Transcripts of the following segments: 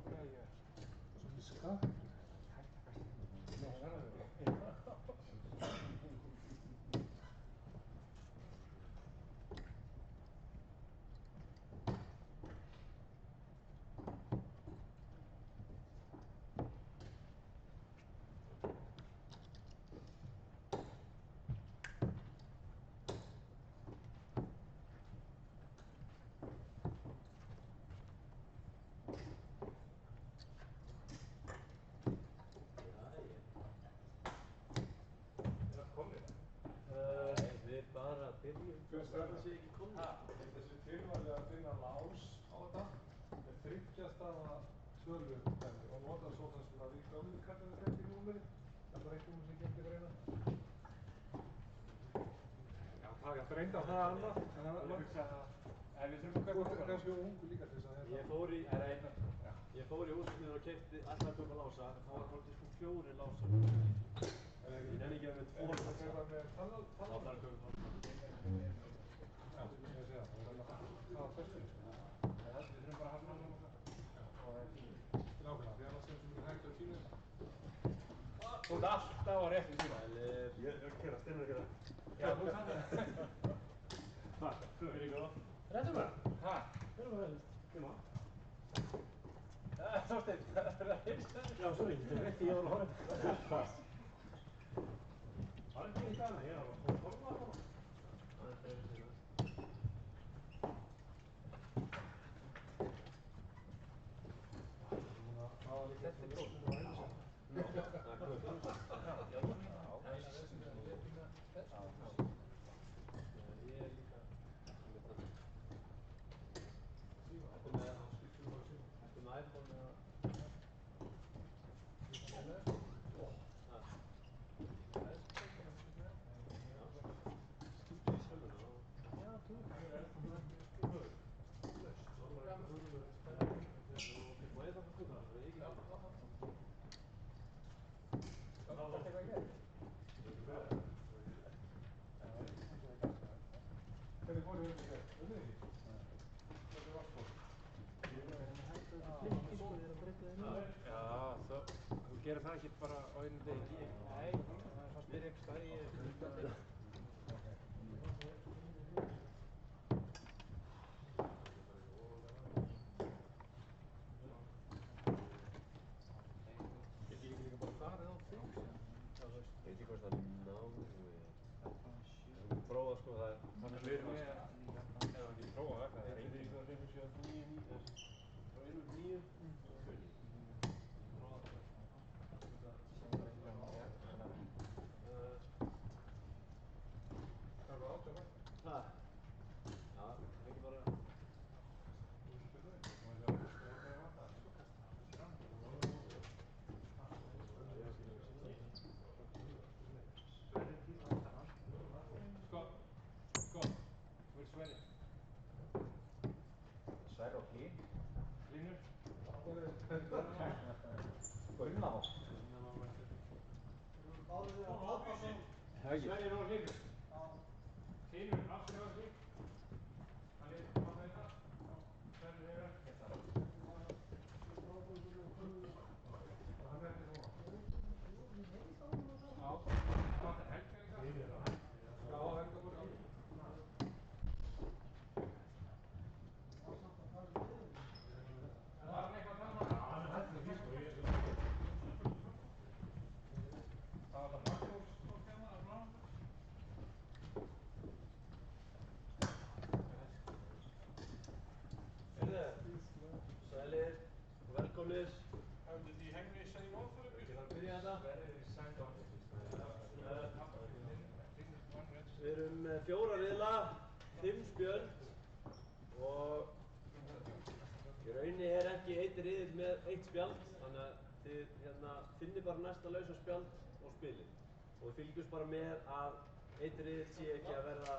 Svolítið skakkur. Nei, það er það. Við bara byrjum. Það sé ekki komið. Þessi tilvalið að finna lás á þetta með 30 stafa töludæmi og nota svo það sem að við gömlu kallum við þetta í númeri. Það var eitt númer sem gekk yfir eina. Já, það er reynd á það annað. Ég hugsa að við þurfum að kaupa það. Þú ert kannski ungu líka til þess að þetta. Ég fór í húsinu og keypti alltaf að kaupa lása. Þá var það sko 4 lásar. Ég nenni ekki að við 2 lása. Þá þarf að kaupa það. Já, ég sé það. Það var festur. Við þurfum bara að hafa hann á það. Nákvæmlega, því annars sem við hægt á tínu. Þú ert alltaf á réttum tíma. Ég er að kera, Steinar er að kera. Já, þú kannst það. Hvað? Þú er ekki á það? Réttum það? Hæ? Hvernig var það? Kemur á. Þorsteinn, það er að heilsa þér. Já, sorry, þetta er rétti ég var að horfa. Það er ekki eitt annað, ég var að horfa á það. Það er þetta. Það var líka þetta góð. Það var einu sem. Já, það er góð. Ég er líka. Þetta með að skiptum á síðan. Þetta með iPhone eða... Hvernig fór þið þetta? Unnið ekki? Þetta var fór. Já, þú gerir það ekki bara á einu degi. Nei, það spyrir ekki stæði. Getur ég líka bara farið á þig? Ég veit ekki hvort það náðu. Við erum prófað sko það er... Þannig við erum ekki prófað það, það er enginn. Það er einhvern veginn 9 frá 1.9 og 2.9. Prófað það. Það var átjóð það. Já, það er ekki bara... Sko, þú ert Sverrir. Sverrir og Hlín. Hlynur. Gunnavá. Sverrir og Hlynur. Hlynur, aftur hjá Hlín. Hann er að þetta. Sverrir er ekki þetta. Hann er ekki svona. Já, það er Helga líka. Já, Helga fór ekki. Var hann eitthvað að tala? Hann er hægt með físk og ég er svo. Það var það Magnús og kemur að blá. Sælir og velkomnir. Hafðu því hengni í sæði móðfæri? Ekki þarf að byrja þetta. Sverrir í sæði Við erum með 4 riðla, 5 spjöld og í rauninni er ekki einn riðill með 1 spjald, þannig að þið finnir bara næsta lausa spjald og spilið. Og við fylgjumst bara með að einn riðill sé ekki að verða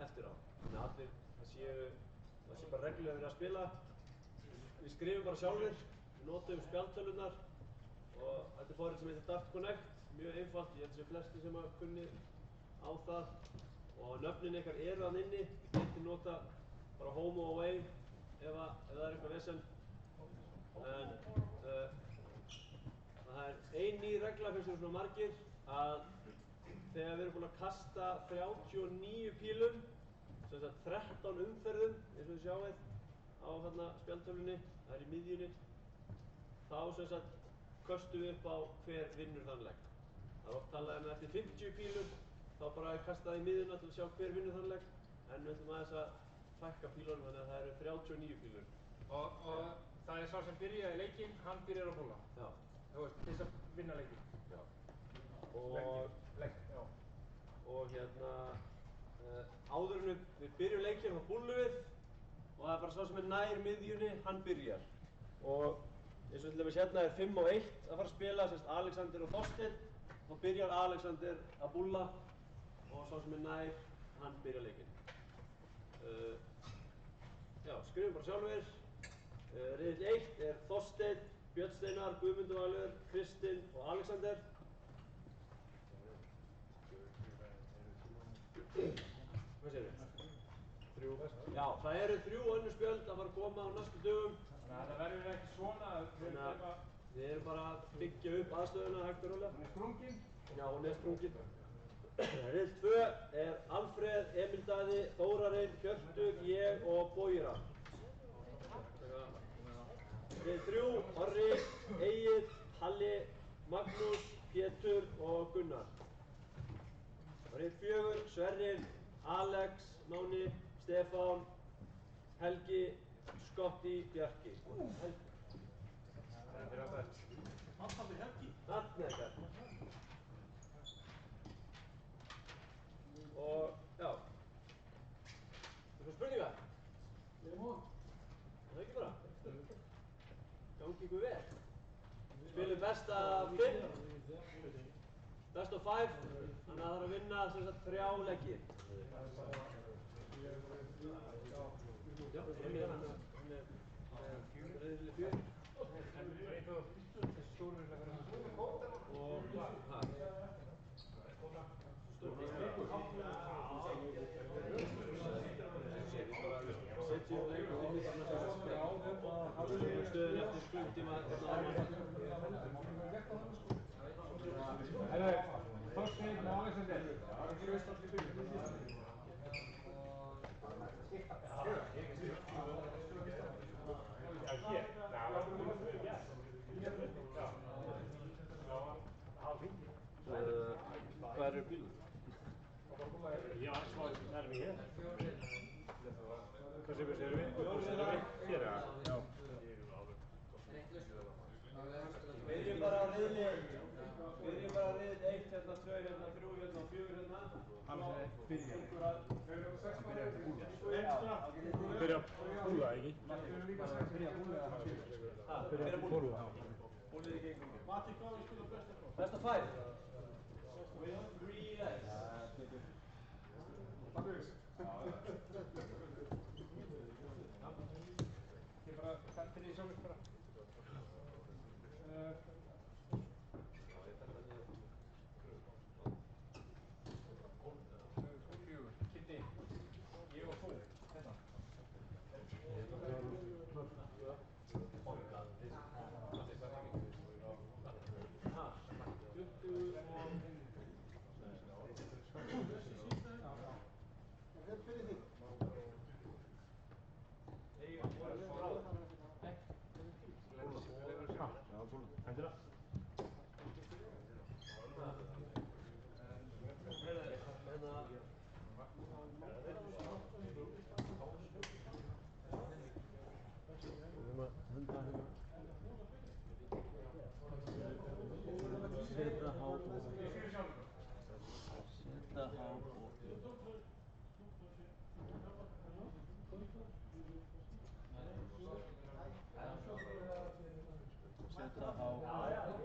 eftir á. Þannig að allir það sé bara reglulega verið að spila. Við skrifum bara sjálfir, við notum spjaldtölunar og þetta er forrit sem heitir Dart Connect, mjög einfalt, ég held að sé flesti sem að kunni á það og nöfnin ykkar eru þarna inni, þið getið nota bara home og away ef það er eitthvað vesen En það er ein ný regla fyrir svona margir að þegar við erum búin að kasta 39 pílum, sem sagt 13 umferðum, eins og þið sjáið á hérna spjaldtölvunni, það er í miðjunni, þá sem sagt köstum við upp á hver vinnur þann legg. Það er oft talað um eftir 50 pílum, þá bara er kastað í miðjuna til að sjá hver vinnur þann legg, en við ætlum aðeins að fækka pílunum, þannig að það eru 39 pílur. Og það er sá sem byrjaði leikinn, hann byrjar að búlla. Já. Þú veist, til þess að vinna leikinn. Já. Legg, já. Og hérna, áður en við byrjum leikinn þá búllum við og það er bara sá sem er nær miðjunni, hann byrjar. Og eins og til dæmis hérna er 5 og 1 að fara að spila, sérst Alexander og Þorsteinn. Þá byrjar Alexander að búlla og sá sem er nær, hann byrjar leikinn. Já, skrifum bara sjálfir. Riðill 1 er Þorsteinn, Björn Steinar, Guðmundur Valur, Kristinn og Alexander. Hvað segirðu? 3. Já, það eru 3 önnur spjöld að fara að koma á næstu dögum. Þannig að það verður ekki svona að við erum bara að byggja upp aðstöðuna hægt og rólega. Hún er sprungin? Já, hún er sprungin. Riðill 2 er Alfreð, Emil Daði, Þórarinn, Hjörtur, ég og Bóira. Riðill 3, Orri, Egill, Halli, Magnús, Pétur og Gunnar. Riðill 4, Sverrir, Alex, Máni, Stefán, Helgi, Skotti, Bjarki. Helgi. Það er ástæðist. Alltaf fyrir Helgi? Þarna er Bjarki. Og, já. Eitthvað spurningar? Ég er móð. Það ekki bara? Gangi ykkur vel. Spilum best af 5. Best of 5. Þannig að það er að vinna sem sagt 3 leggi. Já, Emil hann er riðli 4. Þessi stóru vil að vera Og, stóru setjum leikum stöðun eftir klukkutíma Þorsteinn og Alexander. Það er hlust allir byggjum. Hvað eru bílum? Ja, ich war nærmere hér. Hvað segir við? Hér, já. Byrjum bara á riðli 1, hérna 2, hérna 3, hérna 4, hérna. Alveg byrja. Byrja að búla, ekki? Byrja að búla. Búlið í gegnum. Best of 5. With 3 legs. Ég bara þartir í sjálfur bara. Kitti, ég og þú, þetta. Seta á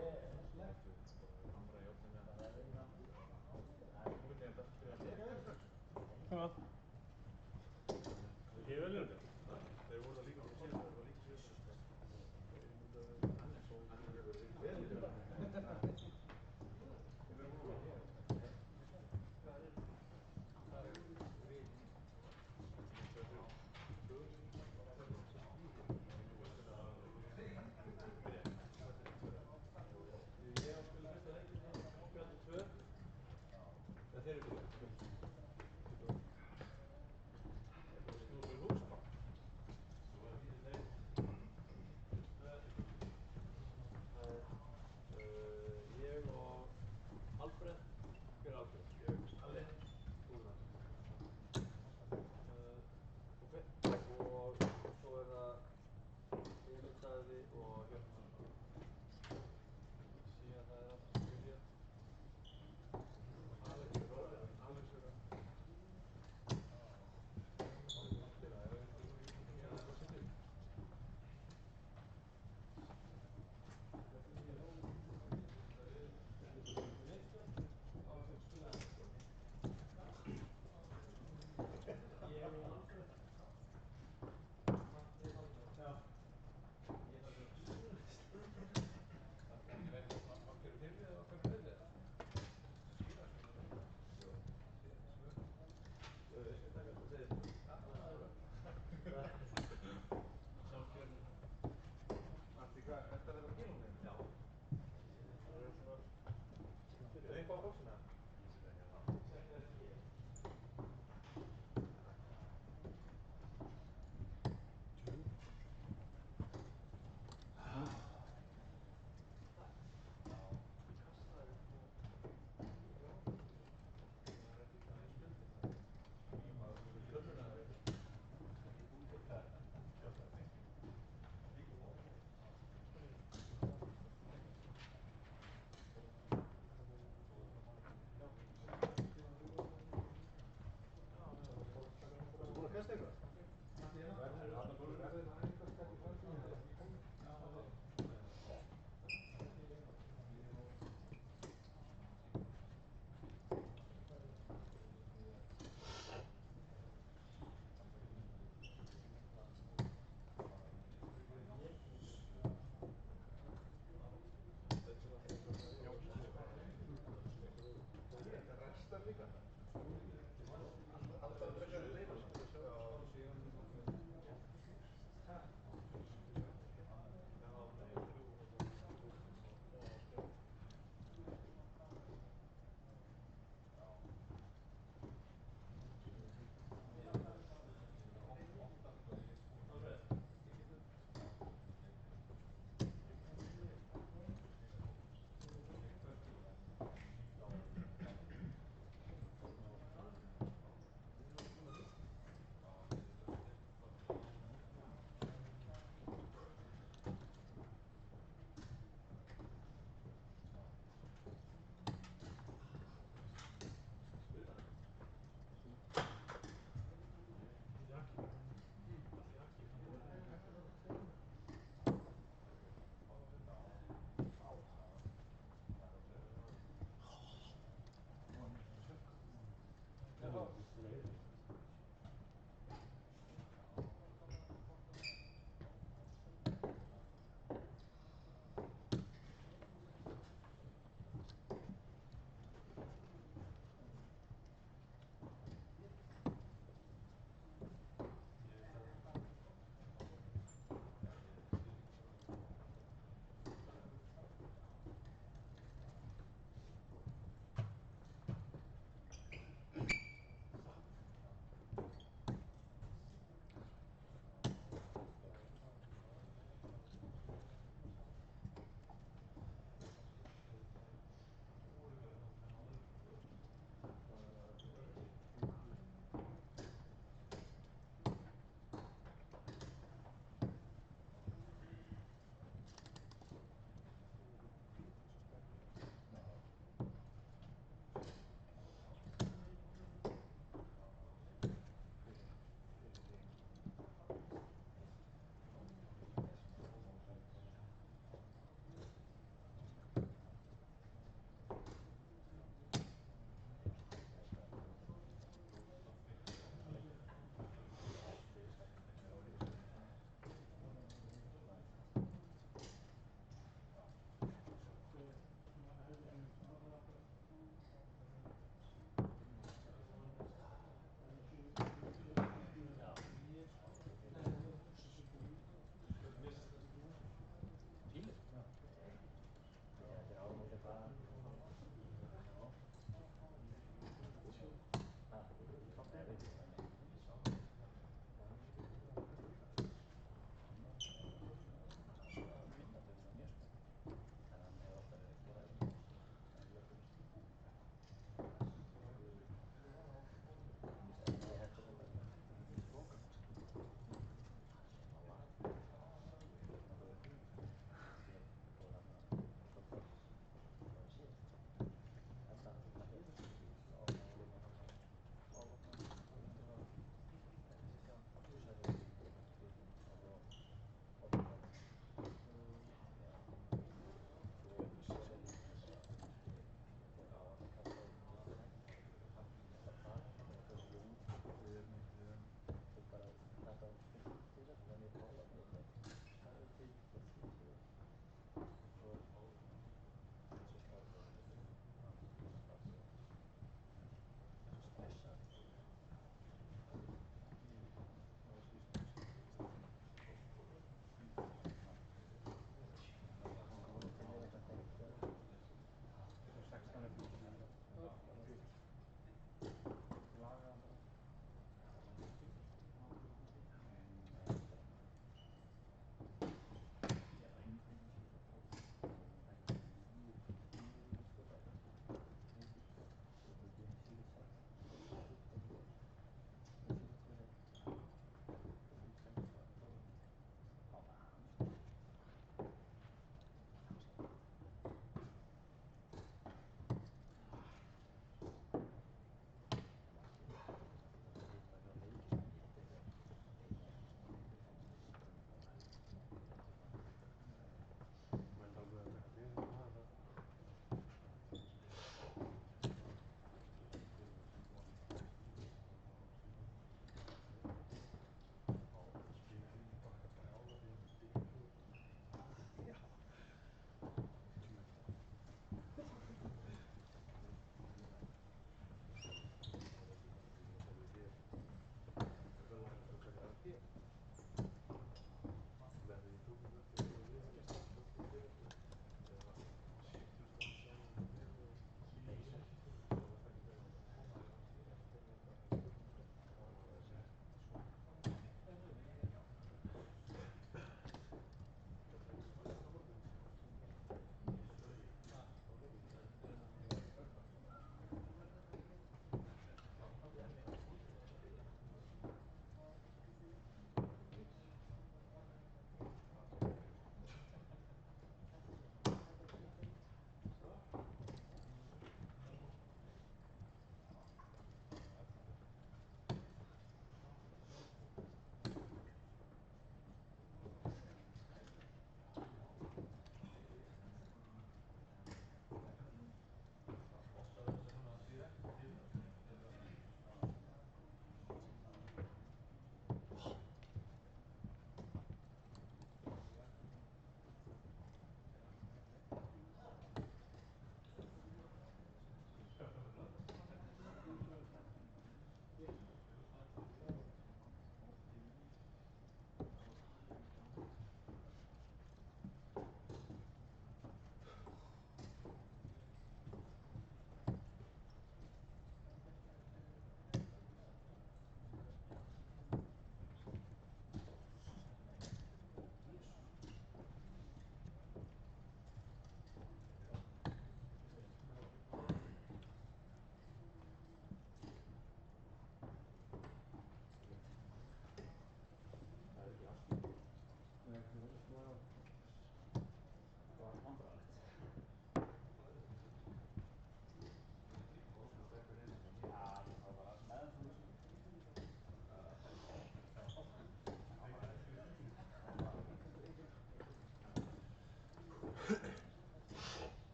líka. Alltaf frekar að leina sig.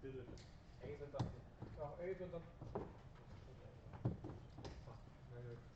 Egið undan. Já, Egil undan. Nei, ég veit.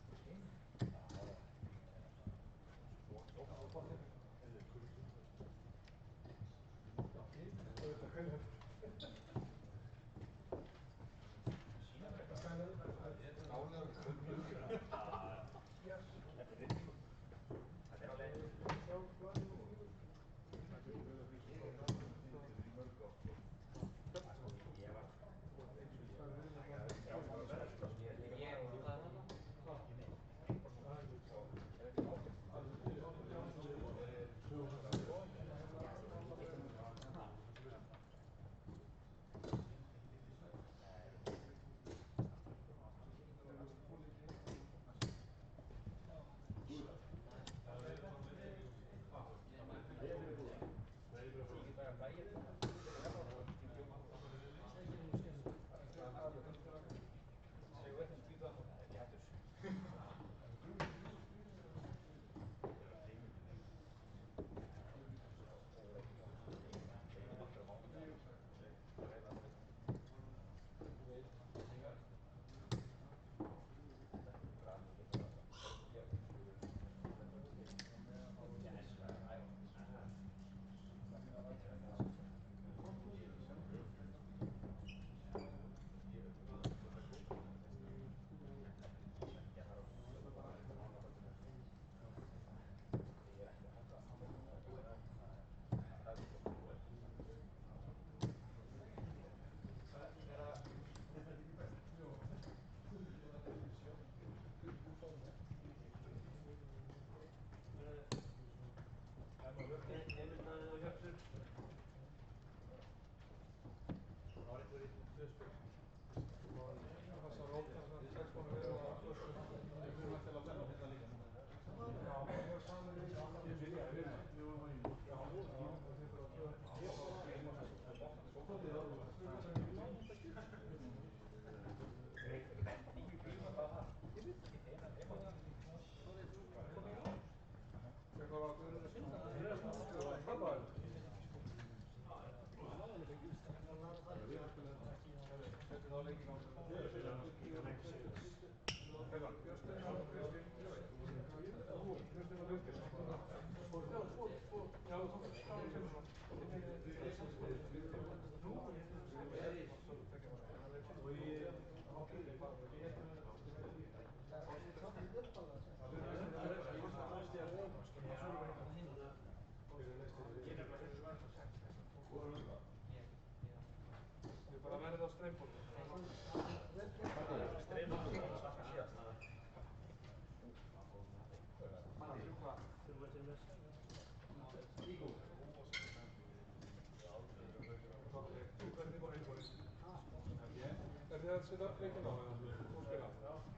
Er þið að setja leikinn á eða? Og spila?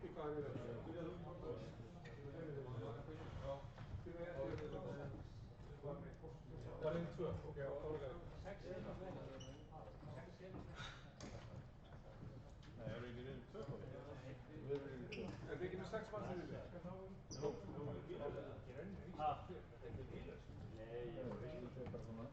Í hvað er þið? Var þið 2? Ok, þá er það. Nei, eru ekki riðil 2 þá? Er þið ekki með 6 manns í riðli? Jú. Ha? Nei, ég var riðil 2 bara svona.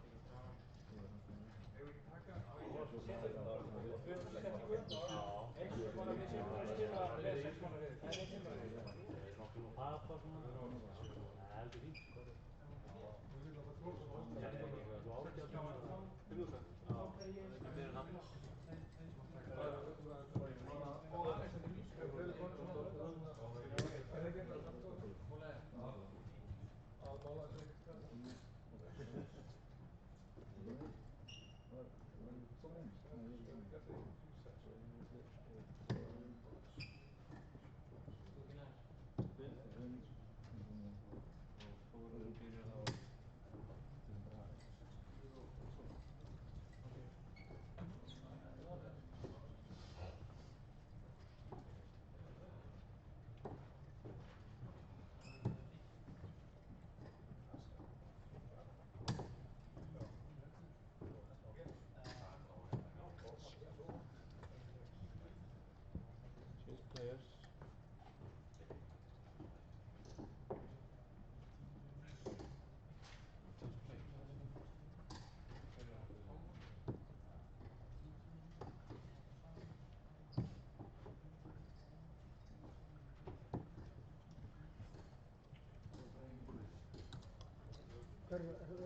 Hörru, erum við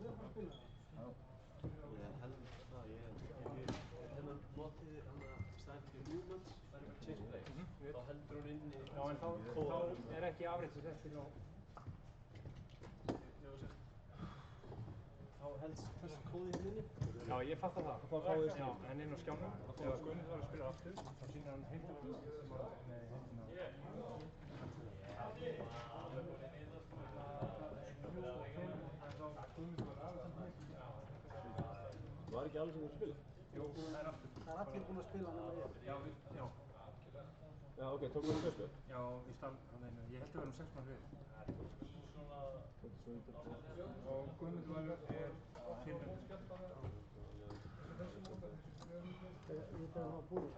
að fara að spila það? Ég held það, ég hérna notið staðinn fyrir Newmans, Chase Play, þá heldur hún inni Já, en þá er ekki afritsréttin og þá helst þessi kóði hérna inni. Já, ég fattar það. Þá fáið þið Já, en inn á skjánum, ef Guðmundur var að spila aftur, þá sýnir hann heimtina sem var með heimtina. Var ekki alveg sem þú spila? Jú, það er aftur. Það er allir búin að spila nema ég. Já, já. Já, ok, tókum við tvö spil. Já, í stað, ég held að við erum 6 mann við. Og Guðmundur er tilnæmdur. Ég beði hann á búið.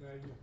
Nei, jú.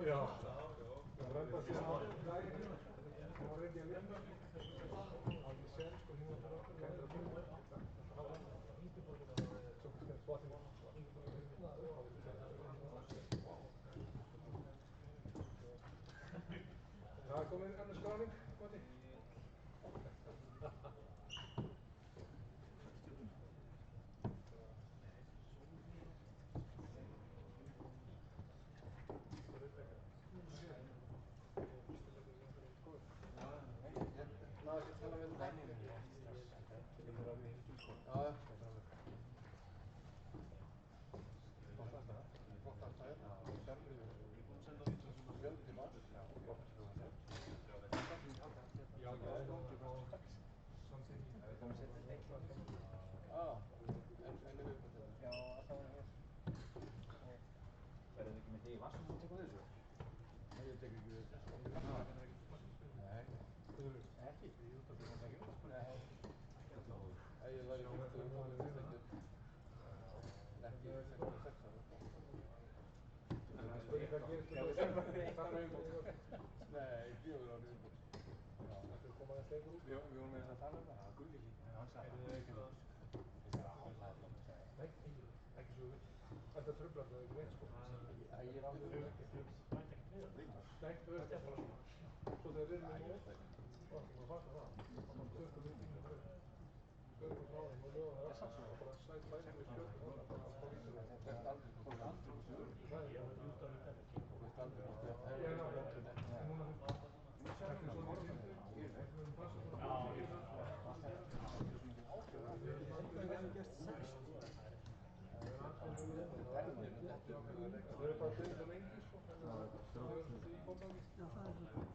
Já. Brenda síðan á daginn, hún reyndi að vinna, hafði sen, sko, hún var bara kæmur að búið. Svo fyrir svatinn. Það er komin önnur skráning, Matti. Náðu ekki að tala við þetta? Já. Flott aðstæður. Fjöldi manns. Já, samtíð. Enni viðbútt. Já, alltaf var hér. Verður ekki með því í vassum og tekur þessu? Nei, ég tek ekki við þessu. Nei. Ekki? Nei. Ég var í 50 og komið til þetta. Ekki 66 ára. Spurði hvað gerist Nei, 4 ára viðbútt. Þetta er komað að lengur út. Við vorum með þess að tala um það, það var Gulli líka. Hann sagði það ekki það. Nei, ekki svo vilt. Þetta truflar það ekki neitt, sko. Ég er alveg Nei, þú veist það bara svona. Svo þegar við erum með mót, þá ætlum við að fasta það. Það var 20 minútur fyrir. Stöðum frá þeim og lögum það aftur. Það bara sæt bæðið við skjöldum það. Það bara á vísum. Þetta er aldrei komið aldrei úr sögur. Það er bara júta við þetta. Þú veist aldrei úr þetta. Ég er náttúrulega. En núna þetta er svo mjög við höfum passað bara að gera það. Við erum aldrei verið gert sex. Það er bara byrjað svo lengi, sko. Það er því fótballið. Já, það er það.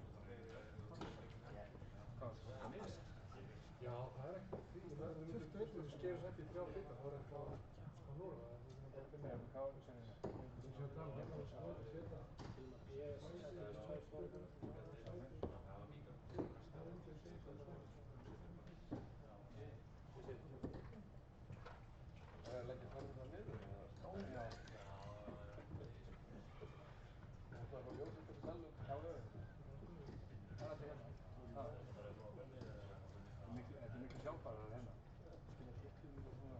Já, það er ekkert því. Við skerum þetta í 3 bita. Það er eitthvað á núna. Við erum bara að finna það. Við séum það með það. Við séum það. Það er að leggja fram það niður. Já. Það er bara ljósið til salum. Já, það er þetta hérna. Þetta er miklu sjálfbærar hérna. Skilja 40 mínútur svona.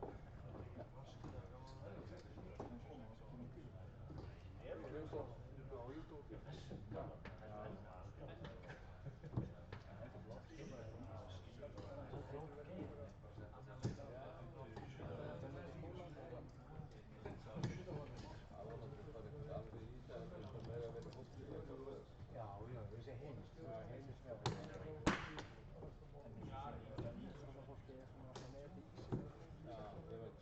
Ég er svo á YouTube. Já. Þetta er blott. Já, þessi heimist. Það er heimist með það. En svona fólki er svona alltaf með þetta í sig. Já, ég veit.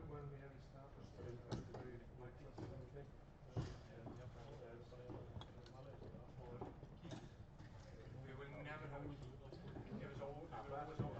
When we have established very flexible thing, we will never have a key. It was always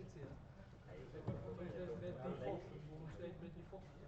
steeds hier. Ik ben gewoon steeds met die vochten, gewoon steeds met die vochten.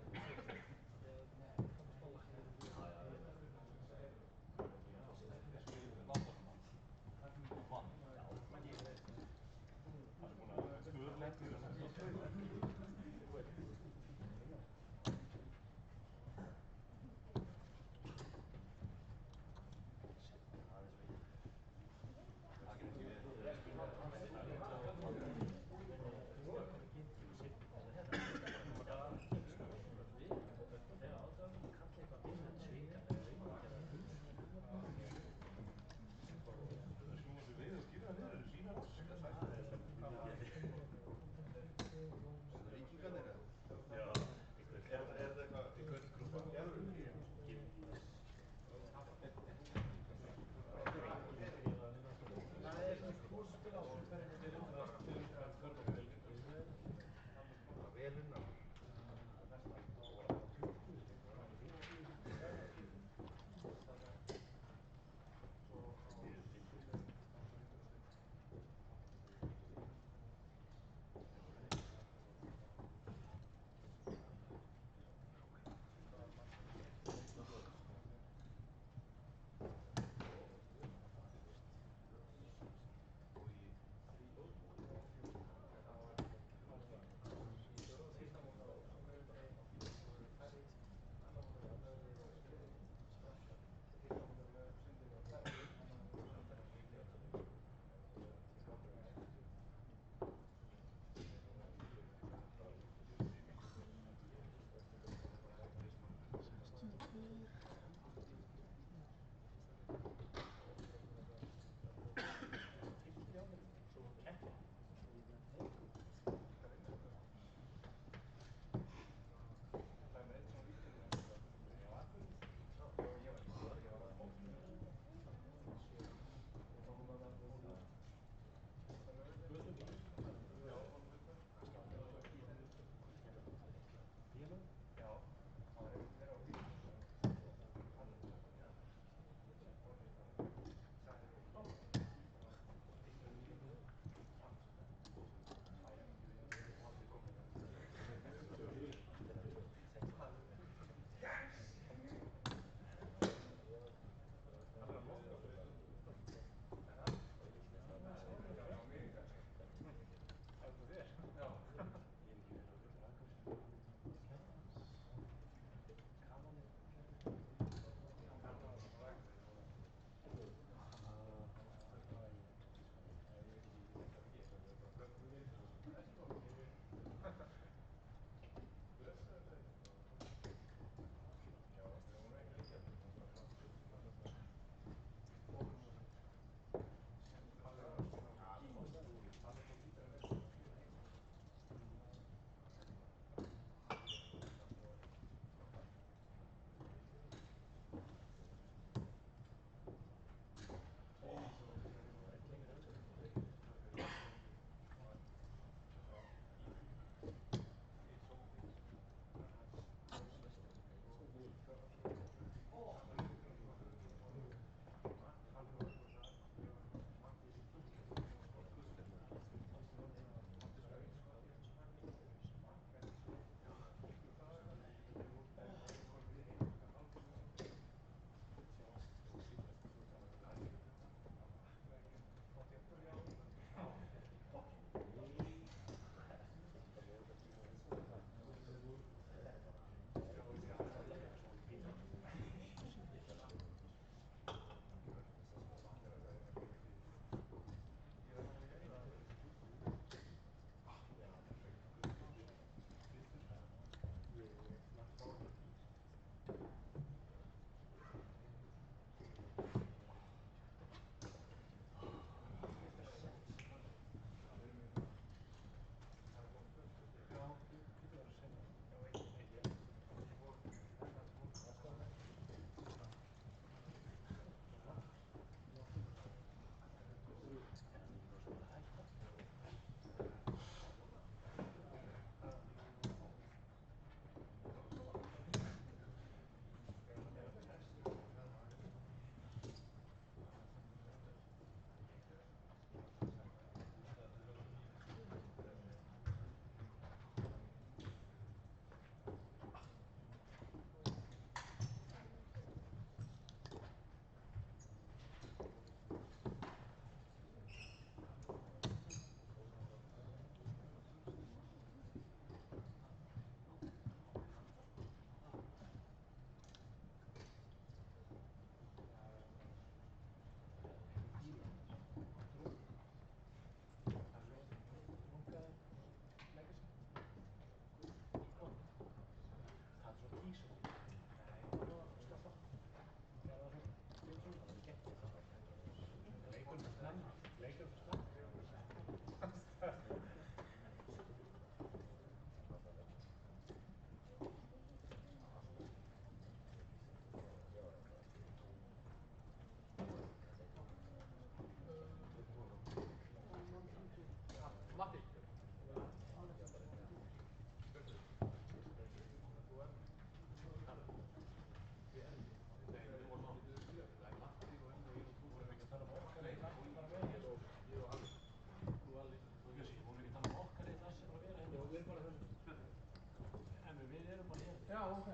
ok.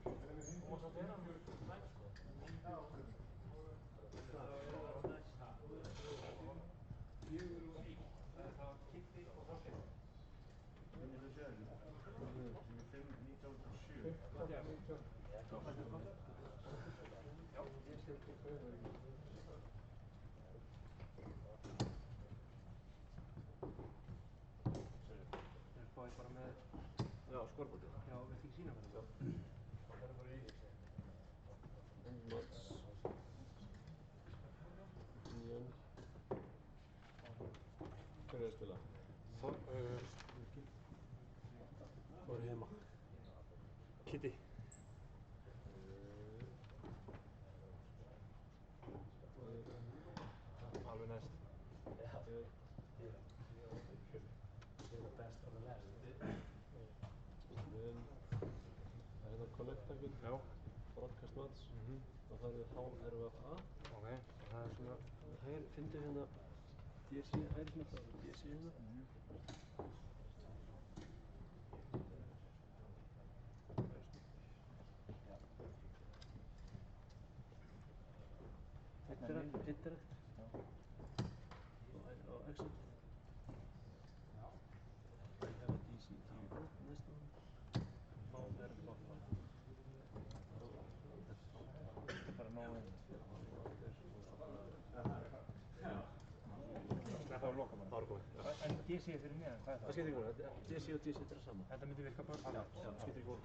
Þú mást að vera með nætt sko. Já, ok. Það var Kitty og Þorsteinn. Minnir þú sér ekki? 1907. 15.90. Já. Þeir spáði bara með skorbútið. Já, við ekki sína fyrir það. Það verður bara í. Mats. Nýjan. Hver er að spila? Hvor er heima? Kitty. Alveg næst. Það er þetta Connect-takinn. Já. Broadcast Mats. Og það er HRVA. Ok, og það er svona... Hægir, fyndu hérna DC, hægirsmitt, DC hérna. Interact. Og exit. I have a DC TV næsta one. HRVA. Þetta er bara nóg inn. Það var loka bara. Það var komið. En DC fyrir neðan, hvað er það? Það skiptir ekki máli, DC og DC þetta er sama. Þetta myndi virka bara? Já, skiptir ekki máli.